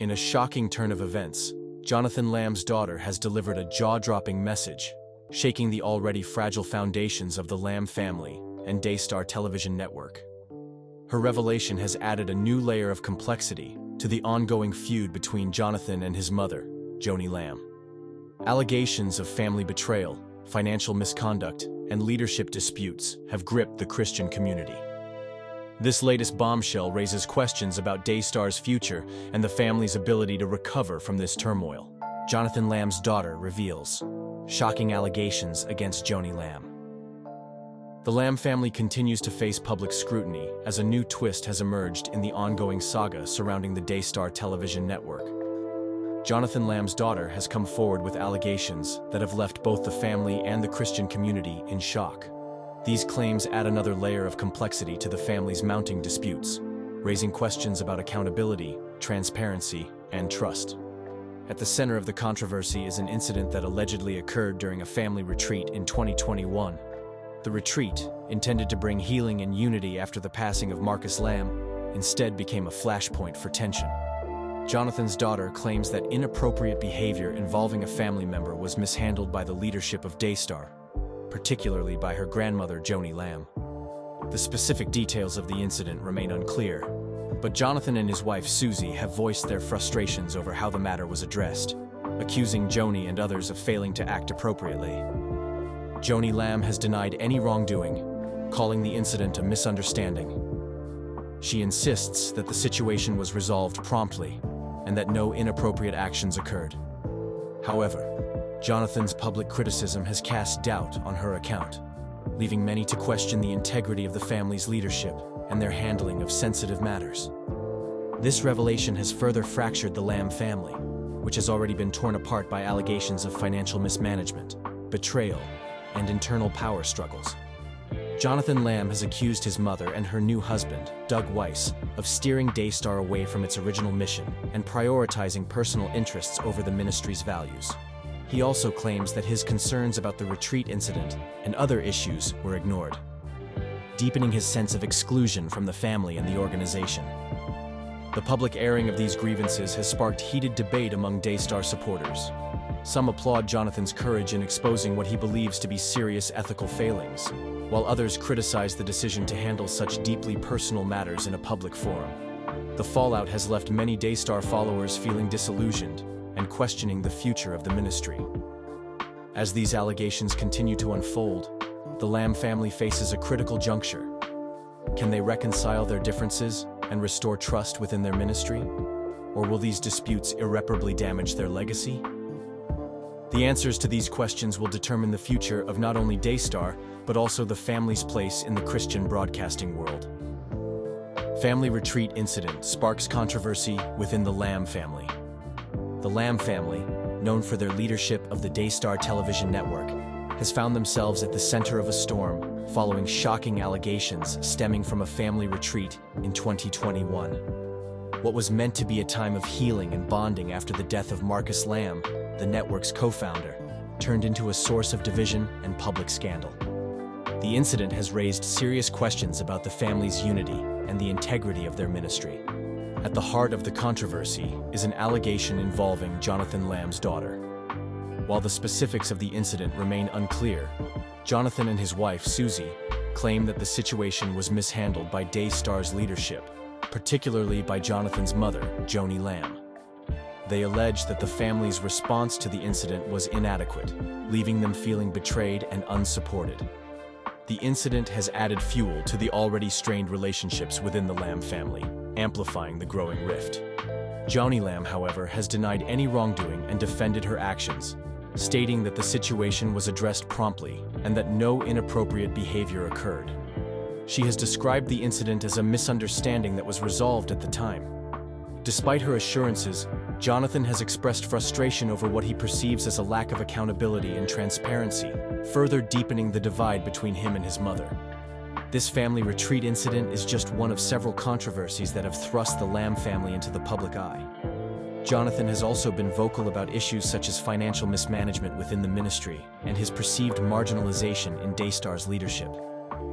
In a shocking turn of events, Jonathan Lamb's daughter has delivered a jaw-dropping message, shaking the already fragile foundations of the Lamb family and Daystar television network. Her revelation has added a new layer of complexity to the ongoing feud between Jonathan and his mother, Joanie Lamb. Allegations of family betrayal, financial misconduct, and leadership disputes have gripped the Christian community. This latest bombshell raises questions about Daystar's future and the family's ability to recover from this turmoil. Jonathan Lamb's daughter reveals shocking allegations against Joanie Lamb. The Lamb family continues to face public scrutiny as a new twist has emerged in the ongoing saga surrounding the Daystar television network. Jonathan Lamb's daughter has come forward with allegations that have left both the family and the Christian community in shock. These claims add another layer of complexity to the family's mounting disputes, raising questions about accountability, transparency, and trust. At the center of the controversy is an incident that allegedly occurred during a family retreat in 2021. The retreat, intended to bring healing and unity after the passing of Marcus Lamb, instead became a flashpoint for tension. Jonathan's daughter claims that inappropriate behavior involving a family member was mishandled by the leadership of Daystar, particularly by her grandmother, Joanie Lamb. The specific details of the incident remain unclear, but Jonathan and his wife, Susie, have voiced their frustrations over how the matter was addressed, accusing Joni and others of failing to act appropriately. Joanie Lamb has denied any wrongdoing, calling the incident a misunderstanding. She insists that the situation was resolved promptly and that no inappropriate actions occurred. However, Jonathan's public criticism has cast doubt on her account, leaving many to question the integrity of the family's leadership and their handling of sensitive matters. This revelation has further fractured the Lamb family, which has already been torn apart by allegations of financial mismanagement, betrayal, and internal power struggles. Jonathan Lamb has accused his mother and her new husband, Doug Weiss, of steering Daystar away from its original mission and prioritizing personal interests over the ministry's values. He also claims that his concerns about the retreat incident and other issues were ignored, deepening his sense of exclusion from the family and the organization. The public airing of these grievances has sparked heated debate among Daystar supporters. Some applaud Jonathan's courage in exposing what he believes to be serious ethical failings, while others criticize the decision to handle such deeply personal matters in a public forum. The fallout has left many Daystar followers feeling disillusioned and questioning the future of the ministry. As these allegations continue to unfold, the Lamb family faces a critical juncture. Can they reconcile their differences and restore trust within their ministry? Or will these disputes irreparably damage their legacy? The answers to these questions will determine the future of not only Daystar, but also the family's place in the Christian broadcasting world. Family retreat incident sparks controversy within the Lamb family. The Lamb family, known for their leadership of the Daystar television network, has found themselves at the center of a storm following shocking allegations stemming from a family retreat in 2021. What was meant to be a time of healing and bonding after the death of Marcus Lamb, the network's co-founder, turned into a source of division and public scandal. The incident has raised serious questions about the family's unity and the integrity of their ministry. At the heart of the controversy is an allegation involving Jonathan Lamb's daughter. While the specifics of the incident remain unclear, Jonathan and his wife, Susie, claim that the situation was mishandled by Daystar's leadership, particularly by Jonathan's mother, Joanie Lamb. They allege that the family's response to the incident was inadequate, leaving them feeling betrayed and unsupported. The incident has added fuel to the already strained relationships within the Lamb family, amplifying the growing rift. Joanie Lamb, however, has denied any wrongdoing and defended her actions, stating that the situation was addressed promptly and that no inappropriate behavior occurred. She has described the incident as a misunderstanding that was resolved at the time. Despite her assurances, Jonathan has expressed frustration over what he perceives as a lack of accountability and transparency, further deepening the divide between him and his mother. This family retreat incident is just one of several controversies that have thrust the Lamb family into the public eye. Jonathan has also been vocal about issues such as financial mismanagement within the ministry and his perceived marginalization in Daystar's leadership.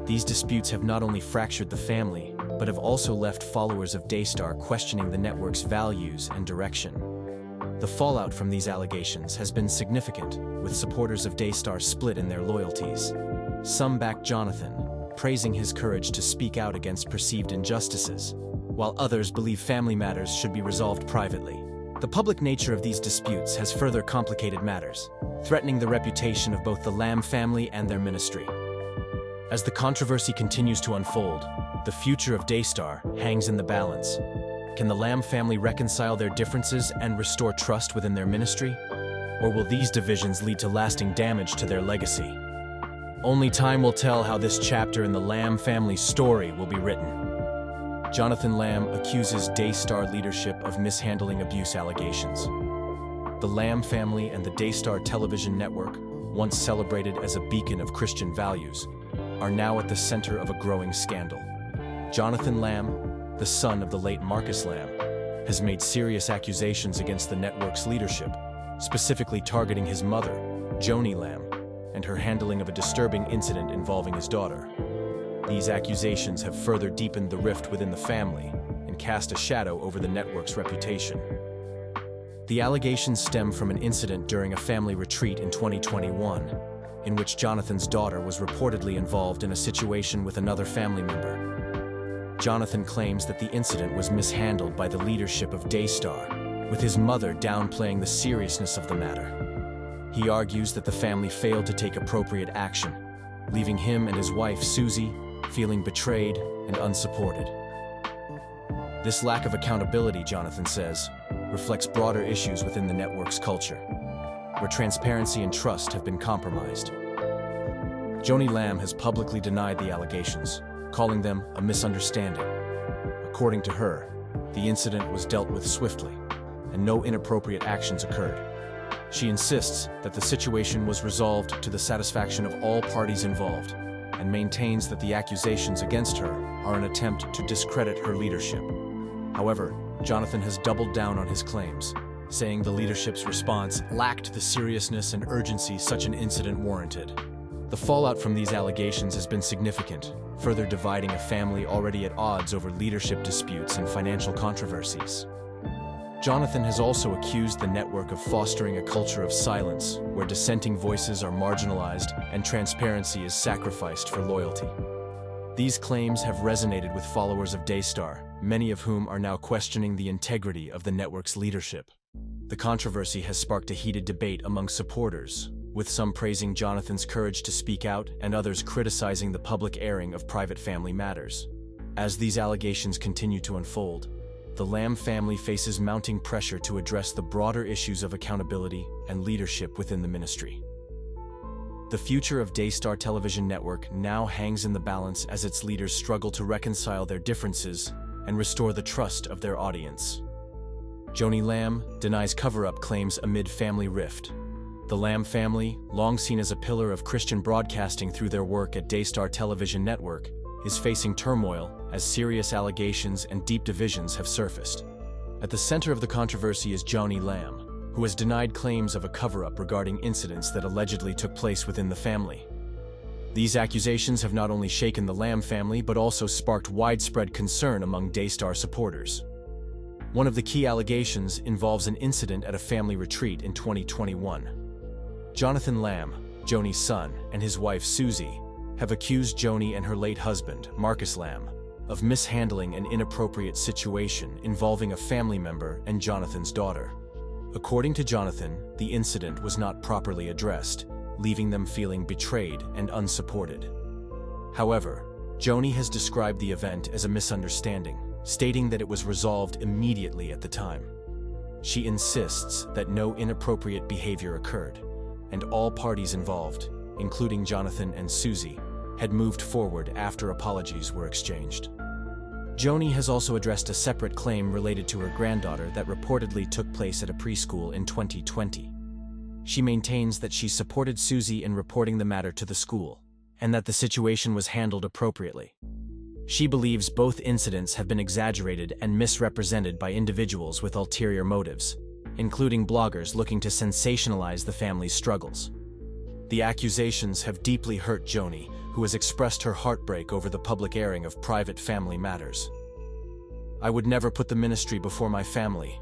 These disputes have not only fractured the family, but have also left followers of Daystar questioning the network's values and direction. The fallout from these allegations has been significant, with supporters of Daystar split in their loyalties. Some back Jonathan, praising his courage to speak out against perceived injustices, while others believe family matters should be resolved privately. The public nature of these disputes has further complicated matters, threatening the reputation of both the Lamb family and their ministry. As the controversy continues to unfold, the future of Daystar hangs in the balance. Can the Lamb family reconcile their differences and restore trust within their ministry? Or will these divisions lead to lasting damage to their legacy? Only time will tell how this chapter in the Lamb family's story will be written. Joanie Lamb accuses Daystar leadership of mishandling abuse allegations. The Lamb family and the Daystar television network, once celebrated as a beacon of Christian values, are now at the center of a growing scandal. Joanie Lamb, the son of the late Marcus Lamb, has made serious accusations against the network's leadership, specifically targeting his mother, Joanie Lamb, and her handling of a disturbing incident involving his daughter. These accusations have further deepened the rift within the family and cast a shadow over the network's reputation. The allegations stem from an incident during a family retreat in 2021, in which Jonathan's daughter was reportedly involved in a situation with another family member. Jonathan claims that the incident was mishandled by the leadership of Daystar, with his mother downplaying the seriousness of the matter. He argues that the family failed to take appropriate action, leaving him and his wife, Susie, feeling betrayed and unsupported. This lack of accountability, Jonathan says, reflects broader issues within the network's culture, where transparency and trust have been compromised. Joanie Lamb has publicly denied the allegations, calling them a misunderstanding. According to her, the incident was dealt with swiftly, and no inappropriate actions occurred. She insists that the situation was resolved to the satisfaction of all parties involved, and maintains that the accusations against her are an attempt to discredit her leadership. However, Jonathan has doubled down on his claims, saying the leadership's response lacked the seriousness and urgency such an incident warranted. The fallout from these allegations has been significant, further dividing a family already at odds over leadership disputes and financial controversies. Jonathan has also accused the network of fostering a culture of silence, where dissenting voices are marginalized and transparency is sacrificed for loyalty. These claims have resonated with followers of Daystar, many of whom are now questioning the integrity of the network's leadership. The controversy has sparked a heated debate among supporters, with some praising Jonathan's courage to speak out and others criticizing the public airing of private family matters. As these allegations continue to unfold, the Lamb family faces mounting pressure to address the broader issues of accountability and leadership within the ministry. The future of Daystar Television Network now hangs in the balance as its leaders struggle to reconcile their differences and restore the trust of their audience. Joanie Lamb denies Coverup claims amid family rift. The Lamb family, long seen as a pillar of Christian broadcasting through their work at Daystar Television Network, is facing turmoil as serious allegations and deep divisions have surfaced. At the center of the controversy is Joanie Lamb, who has denied claims of a cover-up regarding incidents that allegedly took place within the family. These accusations have not only shaken the Lamb family but also sparked widespread concern among Daystar supporters. One of the key allegations involves an incident at a family retreat in 2021. Joanie Lamb, Joni's son, and his wife Susie have accused Joni and her late husband, Marcus Lamb, of mishandling an inappropriate situation involving a family member and Jonathan's daughter. According to Jonathan, the incident was not properly addressed, leaving them feeling betrayed and unsupported. However, Joni has described the event as a misunderstanding, stating that it was resolved immediately at the time. She insists that no inappropriate behavior occurred, and all parties involved, including Jonathan and Susie, had moved forward after apologies were exchanged. Joni has also addressed a separate claim related to her granddaughter that reportedly took place at a preschool in 2020. She maintains that she supported Susie in reporting the matter to the school, and that the situation was handled appropriately. She believes both incidents have been exaggerated and misrepresented by individuals with ulterior motives, including bloggers looking to sensationalize the family's struggles. The accusations have deeply hurt Joni, who has expressed her heartbreak over the public airing of private family matters. "I would never put the ministry before my family,"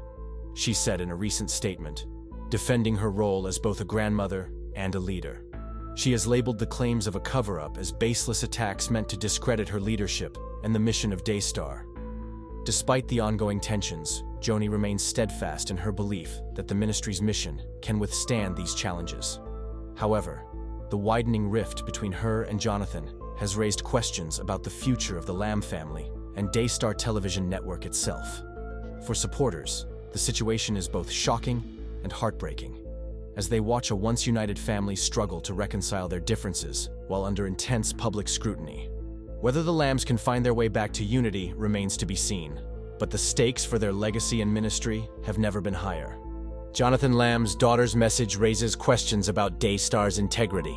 she said in a recent statement, defending her role as both a grandmother and a leader. She has labeled the claims of a cover-up as baseless attacks meant to discredit her leadership and the mission of Daystar. Despite the ongoing tensions, Joni remains steadfast in her belief that the ministry's mission can withstand these challenges. However, the widening rift between her and Jonathan has raised questions about the future of the Lamb family and Daystar television network itself. For supporters, the situation is both shocking and heartbreaking, as they watch a once-united family struggle to reconcile their differences while under intense public scrutiny. Whether the Lambs can find their way back to unity remains to be seen, but the stakes for their legacy and ministry have never been higher. Jonathan Lamb's daughter's message raises questions about Daystar's integrity.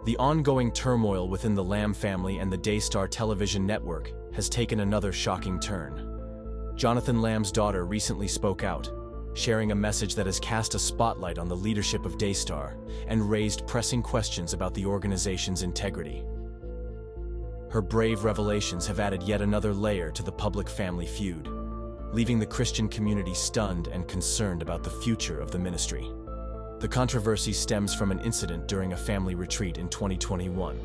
The ongoing turmoil within the Lamb family and the Daystar television network has taken another shocking turn. Jonathan Lamb's daughter recently spoke out, sharing a message that has cast a spotlight on the leadership of Daystar and raised pressing questions about the organization's integrity. Her brave revelations have added yet another layer to the public-family feud, leaving the Christian community stunned and concerned about the future of the ministry. The controversy stems from an incident during a family retreat in 2021,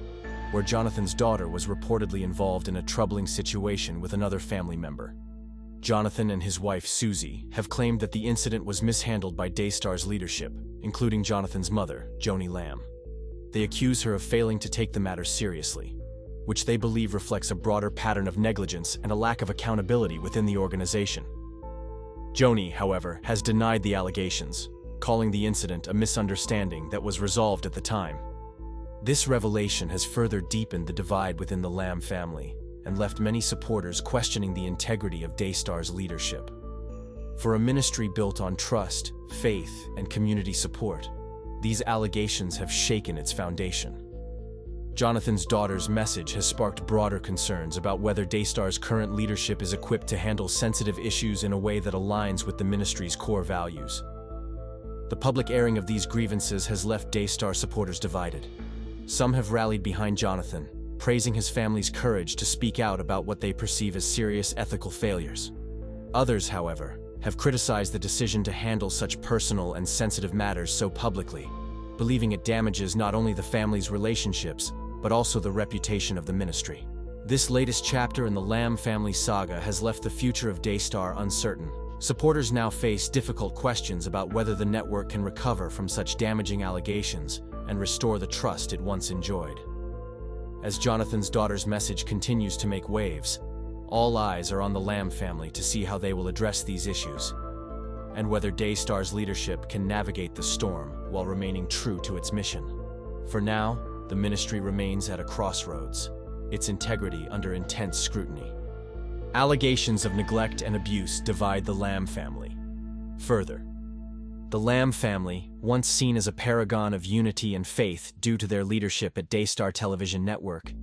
where Jonathan's daughter was reportedly involved in a troubling situation with another family member. Jonathan and his wife Susie have claimed that the incident was mishandled by Daystar's leadership, including Jonathan's mother, Joanie Lamb. They accuse her of failing to take the matter seriously, which they believe reflects a broader pattern of negligence and a lack of accountability within the organization. Joni, however, has denied the allegations, calling the incident a misunderstanding that was resolved at the time. This revelation has further deepened the divide within the Lamb family and left many supporters questioning the integrity of Daystar's leadership. For a ministry built on trust, faith, and community support, these allegations have shaken its foundation. Jonathan's daughter's message has sparked broader concerns about whether Daystar's current leadership is equipped to handle sensitive issues in a way that aligns with the ministry's core values. The public airing of these grievances has left Daystar supporters divided. Some have rallied behind Jonathan, praising his family's courage to speak out about what they perceive as serious ethical failures. Others, however, have criticized the decision to handle such personal and sensitive matters so publicly, believing it damages not only the family's relationships, but also the reputation of the ministry. This latest chapter in the Lamb family saga has left the future of Daystar uncertain. Supporters now face difficult questions about whether the network can recover from such damaging allegations and restore the trust it once enjoyed. As Jonathan's daughter's message continues to make waves, all eyes are on the Lamb family to see how they will address these issues, and whether Daystar's leadership can navigate the storm while remaining true to its mission. For now, the ministry remains at a crossroads, its integrity under intense scrutiny. Allegations of neglect and abuse divide the Lamb family. Further, the Lamb family, once seen as a paragon of unity and faith due to their leadership at Daystar Television Network,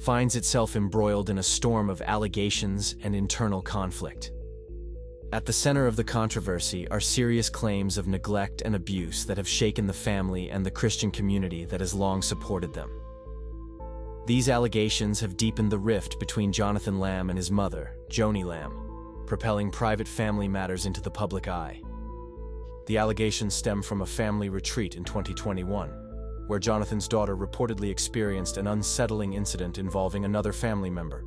finds itself embroiled in a storm of allegations and internal conflict. At the center of the controversy are serious claims of neglect and abuse that have shaken the family and the Christian community that has long supported them. These allegations have deepened the rift between Jonathan Lamb and his mother, Joanie Lamb, propelling private family matters into the public eye. The allegations stem from a family retreat in 2021, where Jonathan's daughter reportedly experienced an unsettling incident involving another family member.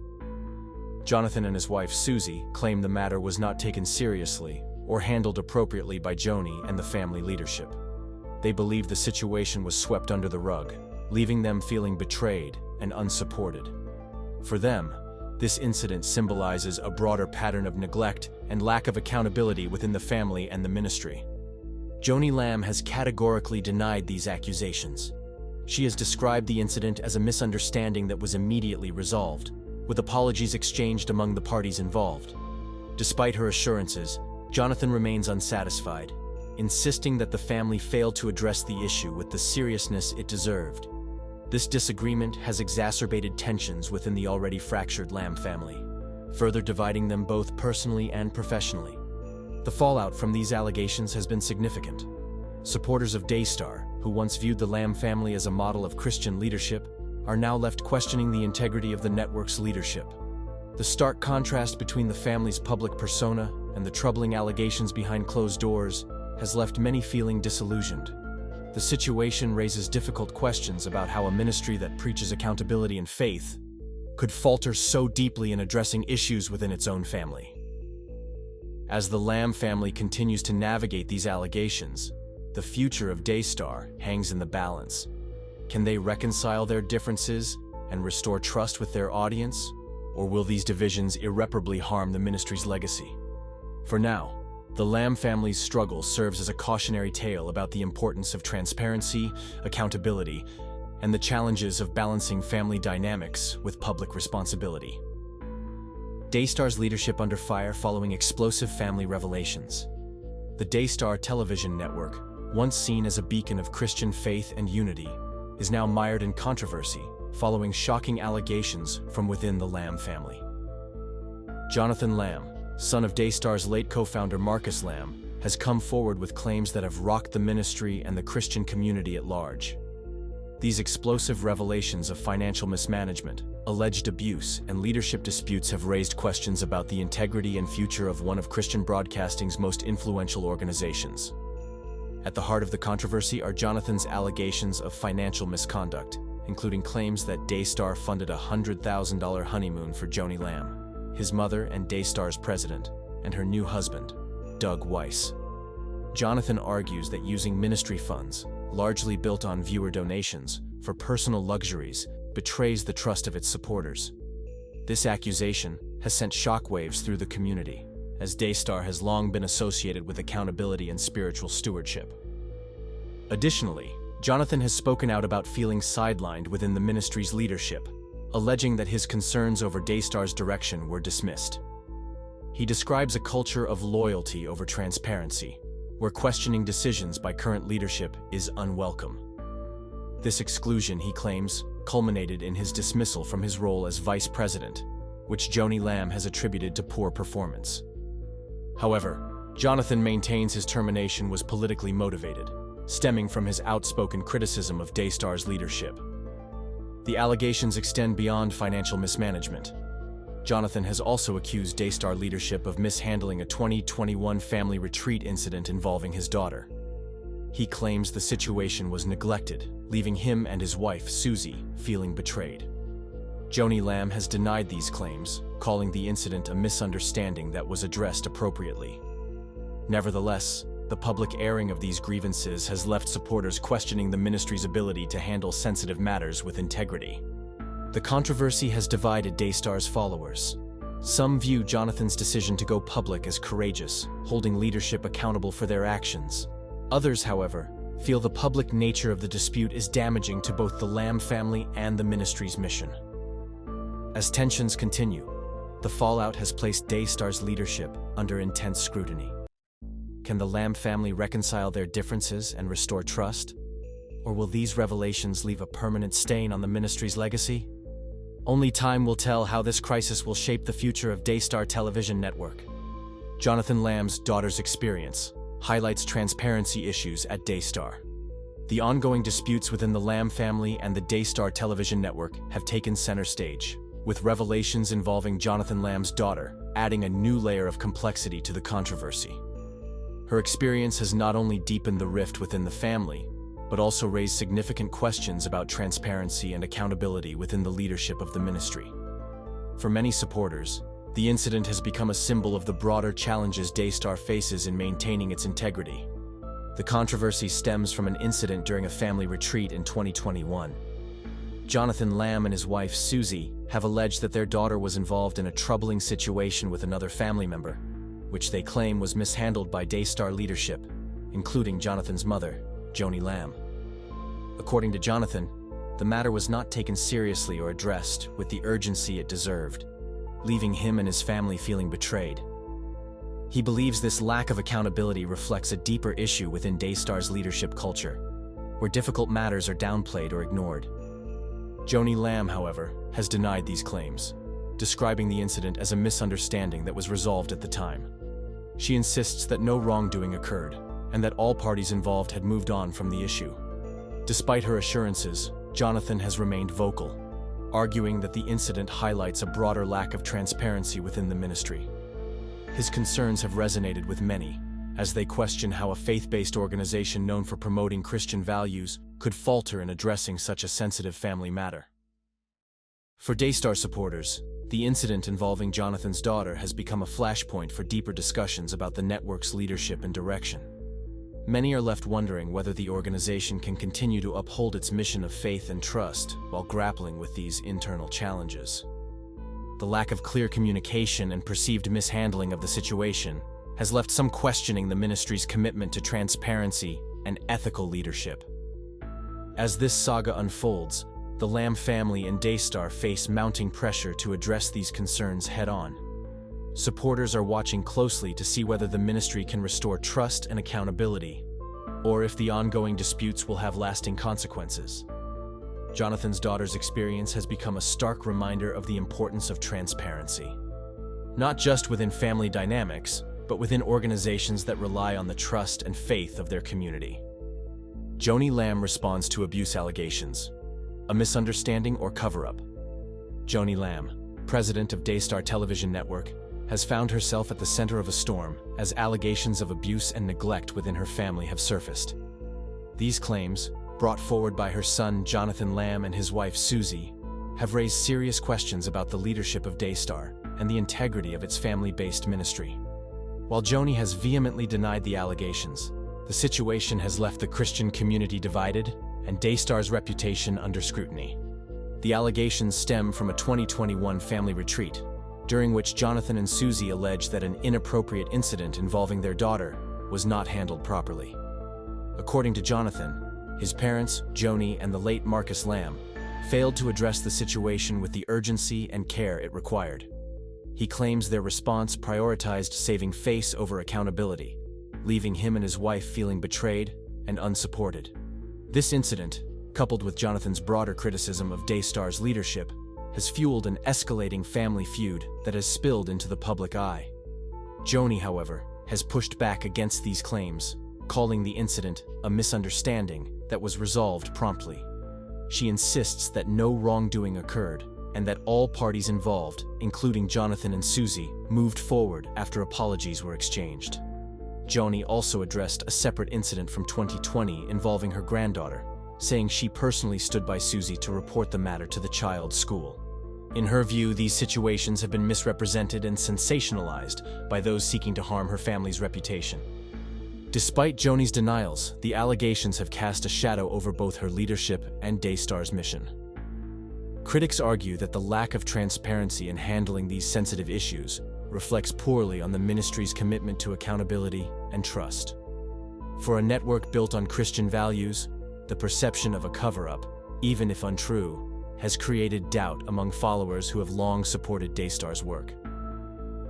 Jonathan and his wife Susie claim the matter was not taken seriously or handled appropriately by Joni and the family leadership. They believe the situation was swept under the rug, leaving them feeling betrayed and unsupported. For them, this incident symbolizes a broader pattern of neglect and lack of accountability within the family and the ministry. Joanie Lamb has categorically denied these accusations. She has described the incident as a misunderstanding that was immediately resolved, with apologies exchanged among the parties involved. Despite her assurances, Jonathan remains unsatisfied, insisting that the family failed to address the issue with the seriousness it deserved. This disagreement has exacerbated tensions within the already fractured Lamb family, further dividing them both personally and professionally. The fallout from these allegations has been significant. Supporters of Daystar, who once viewed the Lamb family as a model of Christian leadership, are now left questioning the integrity of the network's leadership. The stark contrast between the family's public persona and the troubling allegations behind closed doors has left many feeling disillusioned. The situation raises difficult questions about how a ministry that preaches accountability and faith could falter so deeply in addressing issues within its own family. As the Lamb family continues to navigate these allegations, the future of Daystar hangs in the balance. Can they reconcile their differences and restore trust with their audience, or will these divisions irreparably harm the ministry's legacy? For now, the Lamb family's struggle serves as a cautionary tale about the importance of transparency, accountability, and the challenges of balancing family dynamics with public responsibility. Daystar's leadership under fire following explosive family revelations. The Daystar television network, once seen as a beacon of Christian faith and unity, is now mired in controversy following shocking allegations from within the Lamb family. Jonathan Lamb, son of Daystar's late co-founder Marcus Lamb, has come forward with claims that have rocked the ministry and the Christian community at large. These explosive revelations of financial mismanagement, alleged abuse, and leadership disputes have raised questions about the integrity and future of one of Christian broadcasting's most influential organizations. At the heart of the controversy are Jonathan's allegations of financial misconduct, including claims that Daystar funded a $100,000 honeymoon for Joanie Lamb, his mother and Daystar's president, and her new husband, Doug Weiss. Jonathan argues that using ministry funds, largely built on viewer donations, for personal luxuries betrays the trust of its supporters. This accusation has sent shockwaves through the community, as Daystar has long been associated with accountability and spiritual stewardship. Additionally, Jonathan has spoken out about feeling sidelined within the ministry's leadership, alleging that his concerns over Daystar's direction were dismissed. He describes a culture of loyalty over transparency, where questioning decisions by current leadership is unwelcome. This exclusion, he claims, culminated in his dismissal from his role as vice president, which Joanie Lamb has attributed to poor performance. However, Jonathan maintains his termination was politically motivated, stemming from his outspoken criticism of Daystar's leadership. The allegations extend beyond financial mismanagement. Jonathan has also accused Daystar leadership of mishandling a 2021 family retreat incident involving his daughter. He claims the situation was neglected, leaving him and his wife, Susie, feeling betrayed. Joanie Lamb has denied these claims, calling the incident a misunderstanding that was addressed appropriately. Nevertheless, the public airing of these grievances has left supporters questioning the ministry's ability to handle sensitive matters with integrity. The controversy has divided Daystar's followers. Some view Jonathan's decision to go public as courageous, holding leadership accountable for their actions. Others, however, feel the public nature of the dispute is damaging to both the Lamb family and the ministry's mission. As tensions continue, the fallout has placed Daystar's leadership under intense scrutiny. Can the Lamb family reconcile their differences and restore trust? Or will these revelations leave a permanent stain on the ministry's legacy? Only time will tell how this crisis will shape the future of Daystar television network. Jonathan Lamb's daughter's experience highlights transparency issues at Daystar. The ongoing disputes within the Lamb family and the Daystar television network have taken center stage, with revelations involving Jonathan Lamb's daughter adding a new layer of complexity to the controversy. Her experience has not only deepened the rift within the family, but also raised significant questions about transparency and accountability within the leadership of the ministry. For many supporters, the incident has become a symbol of the broader challenges Daystar faces in maintaining its integrity. The controversy stems from an incident during a family retreat in 2021. Jonathan Lamb and his wife, Susie, have alleged that their daughter was involved in a troubling situation with another family member, which they claim was mishandled by Daystar leadership, including Jonathan's mother, Joanie Lamb. According to Jonathan, the matter was not taken seriously or addressed with the urgency it deserved, leaving him and his family feeling betrayed. He believes this lack of accountability reflects a deeper issue within Daystar's leadership culture, where difficult matters are downplayed or ignored. Joanie Lamb, however, has denied these claims, describing the incident as a misunderstanding that was resolved at the time. She insists that no wrongdoing occurred, and that all parties involved had moved on from the issue. Despite her assurances, Jonathan has remained vocal, arguing that the incident highlights a broader lack of transparency within the ministry. His concerns have resonated with many, as they question how a faith-based organization known for promoting Christian values could falter in addressing such a sensitive family matter. For Daystar supporters, the incident involving Jonathan's daughter has become a flashpoint for deeper discussions about the network's leadership and direction. Many are left wondering whether the organization can continue to uphold its mission of faith and trust while grappling with these internal challenges. The lack of clear communication and perceived mishandling of the situation has left some questioning the ministry's commitment to transparency and ethical leadership. As this saga unfolds, the Lamb family and Daystar face mounting pressure to address these concerns head-on. Supporters are watching closely to see whether the ministry can restore trust and accountability, or if the ongoing disputes will have lasting consequences. Jonathan's daughter's experience has become a stark reminder of the importance of transparency, not just within family dynamics, but within organizations that rely on the trust and faith of their community. Joanie Lamb responds to abuse allegations. A misunderstanding or cover-up? Joanie Lamb, president of Daystar Television Network, has found herself at the center of a storm as allegations of abuse and neglect within her family have surfaced. These claims, brought forward by her son Jonathan Lamb and his wife Susie, have raised serious questions about the leadership of Daystar and the integrity of its family-based ministry. While Joni has vehemently denied the allegations, the situation has left the Christian community divided and Daystar's reputation under scrutiny. The allegations stem from a 2021 family retreat, during which Jonathan and Susie alleged that an inappropriate incident involving their daughter was not handled properly. According to Jonathan, his parents, Joni and the late Marcus Lamb, failed to address the situation with the urgency and care it required. He claims their response prioritized saving face over accountability, leaving him and his wife feeling betrayed and unsupported. This incident, coupled with Jonathan's broader criticism of Daystar's leadership, has fueled an escalating family feud that has spilled into the public eye. Joni, however, has pushed back against these claims, calling the incident a misunderstanding that was resolved promptly. She insists that no wrongdoing occurred and that all parties involved, including Jonathan and Susie, moved forward after apologies were exchanged. Joni also addressed a separate incident from 2020 involving her granddaughter, saying she personally stood by Susie to report the matter to the child's school. In her view, these situations have been misrepresented and sensationalized by those seeking to harm her family's reputation. Despite Joni's denials, the allegations have cast a shadow over both her leadership and Daystar's mission. Critics argue that the lack of transparency in handling these sensitive issues reflects poorly on the ministry's commitment to accountability and trust. For a network built on Christian values, the perception of a cover-up, even if untrue, has created doubt among followers who have long supported Daystar's work.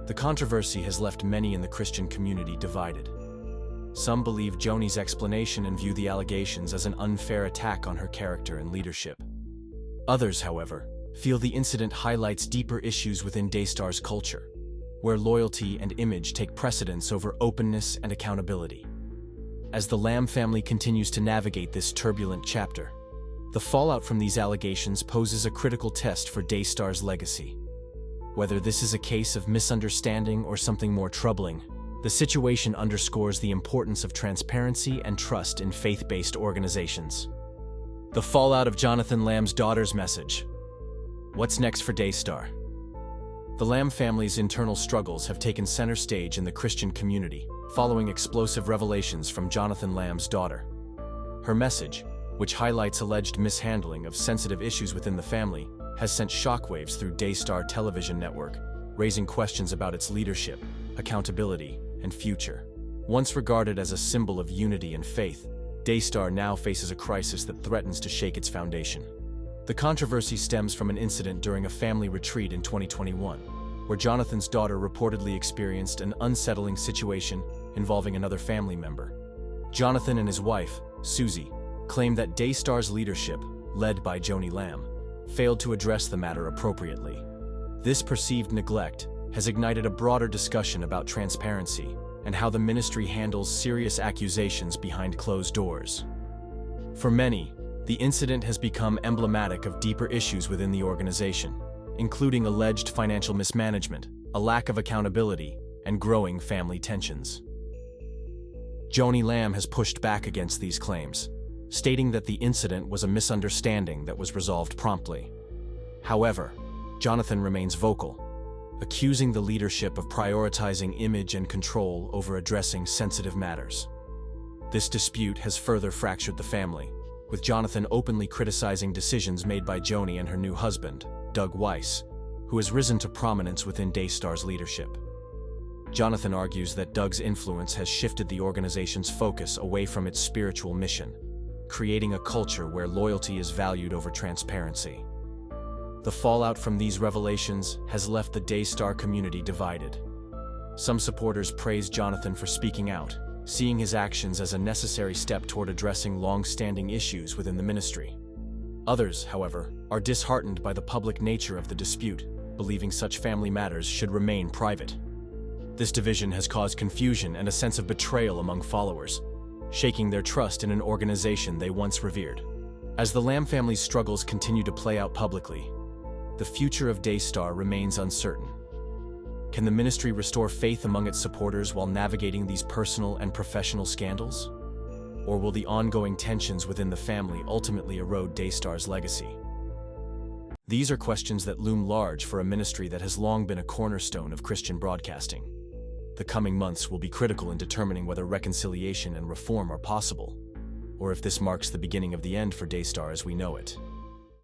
The controversy has left many in the Christian community divided. Some believe Joni's explanation and view the allegations as an unfair attack on her character and leadership. Others, however, feel the incident highlights deeper issues within Daystar's culture, where loyalty and image take precedence over openness and accountability. As the Lamb family continues to navigate this turbulent chapter, the fallout from these allegations poses a critical test for Daystar's legacy. Whether this is a case of misunderstanding or something more troubling, the situation underscores the importance of transparency and trust in faith-based organizations. The fallout of Jonathan Lamb's daughter's message. What's next for Daystar? The Lamb family's internal struggles have taken center stage in the Christian community, following explosive revelations from Jonathan Lamb's daughter. Her message, which highlights alleged mishandling of sensitive issues within the family, has sent shockwaves through Daystar Television Network, raising questions about its leadership, accountability, and future. Once regarded as a symbol of unity and faith, Daystar now faces a crisis that threatens to shake its foundation. The controversy stems from an incident during a family retreat in 2021, where Jonathan's daughter reportedly experienced an unsettling situation involving another family member. Jonathan and his wife, Susie, claimed that Daystar's leadership, led by Joanie Lamb, failed to address the matter appropriately. This perceived neglect has ignited a broader discussion about transparency and how the ministry handles serious accusations behind closed doors. For many, The incident has become emblematic of deeper issues within the organization, including alleged financial mismanagement, a lack of accountability, and growing family tensions. Joanie Lamb has pushed back against these claims, stating that the incident was a misunderstanding that was resolved promptly. However, Jonathan remains vocal, accusing the leadership of prioritizing image and control over addressing sensitive matters. This dispute has further fractured the family, with Jonathan openly criticizing decisions made by Joni and her new husband, Doug Weiss, who has risen to prominence within Daystars leadership. Jonathan argues that Doug's influence has shifted the organization's focus away from its spiritual mission, creating a culture where loyalty is valued over transparency. The fallout from these revelations has left the Daystar community divided. Some supporters praise Jonathan for speaking out, seeing his actions as a necessary step toward addressing long-standing issues within the ministry. Others, however, are disheartened by the public nature of the dispute, believing such family matters should remain private. This division has caused confusion and a sense of betrayal among followers, shaking their trust in an organization they once revered. As the Lamb family's struggles continue to play out publicly, the future of Daystar remains uncertain. Can the ministry restore faith among its supporters while navigating these personal and professional scandals? Or will the ongoing tensions within the family ultimately erode Daystar's legacy? These are questions that loom large for a ministry that has long been a cornerstone of Christian broadcasting. The coming months will be critical in determining whether reconciliation and reform are possible, or if this marks the beginning of the end for Daystar as we know it.